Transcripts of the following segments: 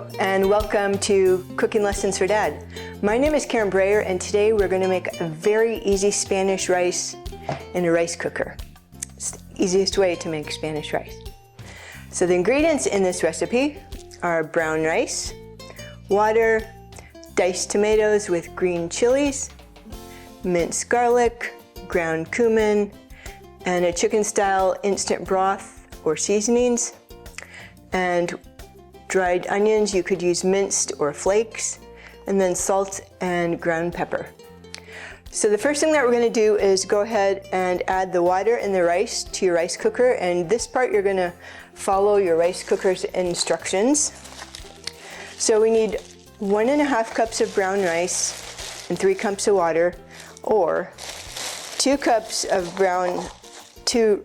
Hello and welcome to Cooking Lessons for Dad. My name is Karen Breyer and today we're going to make a very easy Spanish rice in a rice cooker. It's the easiest way to make Spanish rice. So the ingredients in this recipe are brown rice, water, diced tomatoes with green chilies, minced garlic, ground cumin, and a chicken-style instant broth or seasonings, and dried onions. You could use minced or flakes, and then salt and ground pepper. So the first thing that we're going to do is go ahead and add the water and the rice to your rice cooker, and this part you're going to follow your rice cooker's instructions. So we need 1.5 cups of brown rice and 3 cups of water, or 2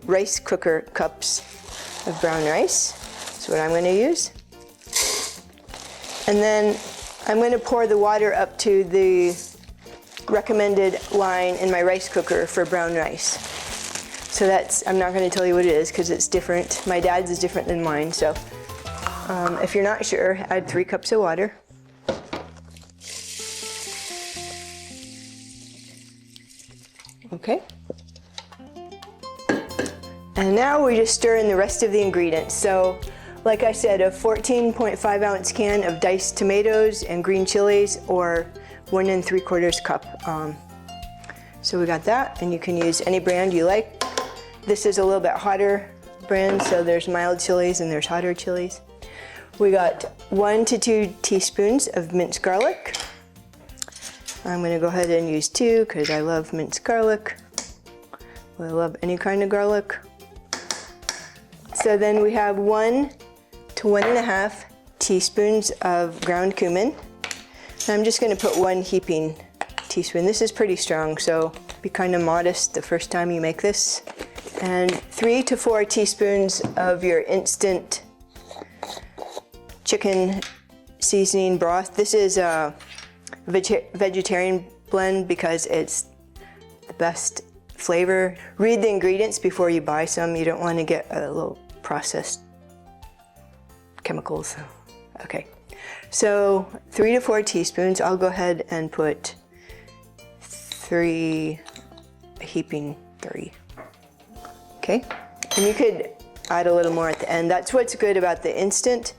rice cooker cups of brown rice. That's what I'm going to use. And then I'm going to pour the water up to the recommended line in my rice cooker for brown rice. So I'm not going to tell you what it is because it's different. My dad's is different than mine. So if you're not sure, add 3 cups of water. Okay. And now we just stir in the rest of the ingredients. So like I said, a 14.5 ounce can of diced tomatoes and green chilies, or 1 3/4 cup. So we got that, and you can use any brand you like. This is a little bit hotter brand, so there's mild chilies and there's hotter chilies. We got 1 to 2 teaspoons of minced garlic. I'm going to go ahead and use 2 because I love minced garlic. I love any kind of garlic. So then we have 1 to 1.5 teaspoons of ground cumin. And I'm just going to put 1 heaping teaspoon. This is pretty strong, so be kind of modest the first time you make this. And 3 to 4 teaspoons of your instant chicken seasoning broth. This is a vegetarian blend because it's the best flavor. Read the ingredients before you buy some. You don't want to get a little processed chemicals. Okay, so 3 to 4 teaspoons. I'll go ahead and put 3, heaping 3. Okay, and you could add a little more at the end. That's what's good about the instant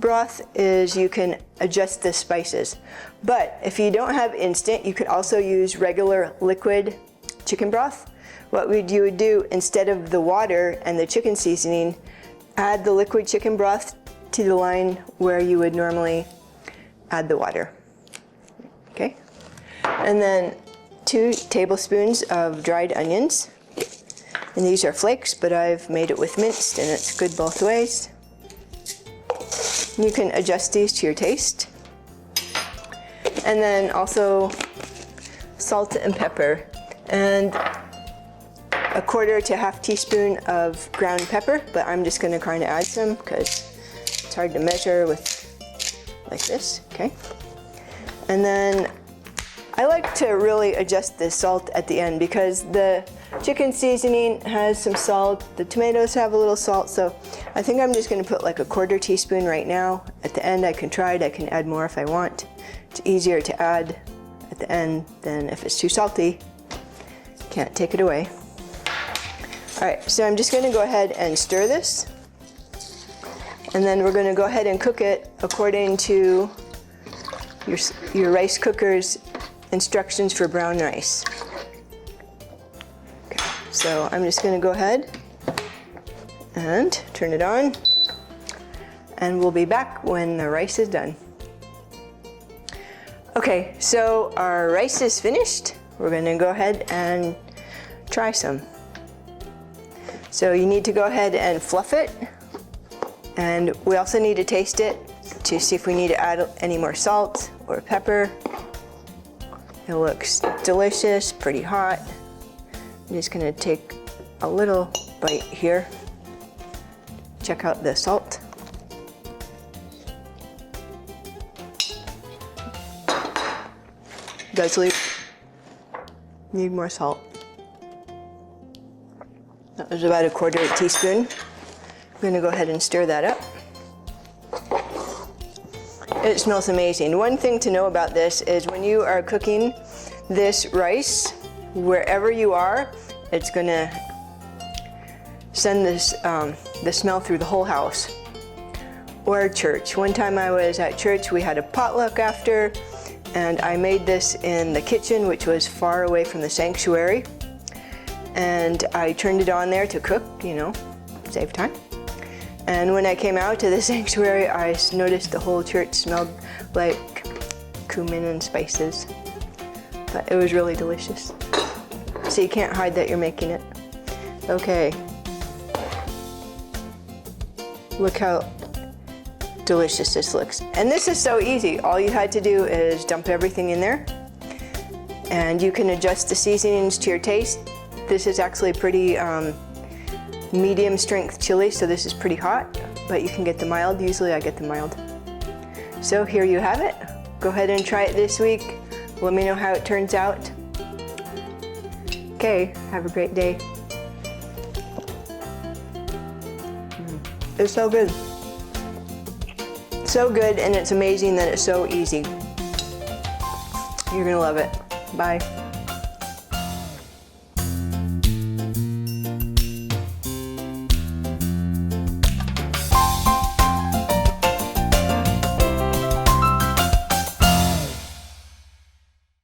broth, is you can adjust the spices. But if you don't have instant, you could also use regular liquid chicken broth. What you would do, instead of the water and the chicken seasoning, add the liquid chicken broth to the line where you would normally add the water. Okay, and then 2 tablespoons of dried onions, and these are flakes, but I've made it with minced and it's good both ways. You can adjust these to your taste. And then also salt and pepper, and 1/4 to 1/2 teaspoon of ground pepper, but I'm just going to kind of add some because it's hard to measure with like this. Okay, and then I like to really adjust the salt at the end because the chicken seasoning has some salt, the tomatoes have a little salt, so I think I'm just going to put like 1/4 teaspoon right now. At the end I can try it, I can add more if I want. It's easier to add at the end than if it's too salty. Can't take it away. Alright, so I'm just going to go ahead and stir this, and then we're going to go ahead and cook it according to your rice cooker's instructions for brown rice. Okay, so I'm just going to go ahead and turn it on, and we'll be back when the rice is done. Okay, so our rice is finished. We're going to go ahead and try some. So you need to go ahead and fluff it, and we also need to taste it to see if we need to add any more salt or pepper. It looks delicious, pretty hot. I'm just going to take a little bite here. Check out the salt. Does need more salt. That was about 1/4 teaspoon. I'm going to go ahead and stir that up. It smells amazing. One thing to know about this is when you are cooking this rice, wherever you are, it's gonna send this the smell through the whole house. Or church. One time I was at church, we had a potluck after, and I made this in the kitchen, which was far away from the sanctuary. And I turned it on there to cook, you know, save time. And when I came out to the sanctuary, I noticed the whole church smelled like cumin and spices. But it was really delicious. So you can't hide that you're making it. Okay. Look how delicious this looks. And this is so easy. All you had to do is dump everything in there. And you can adjust the seasonings to your taste. This is actually pretty medium strength chili, so this is pretty hot, but you can get the mild. Usually I get the mild. So here you have it. Go ahead and try it this week. Let me know how it turns out. Okay, have a great day. It's so good. So good, and it's amazing that it's so easy. You're gonna love it. Bye.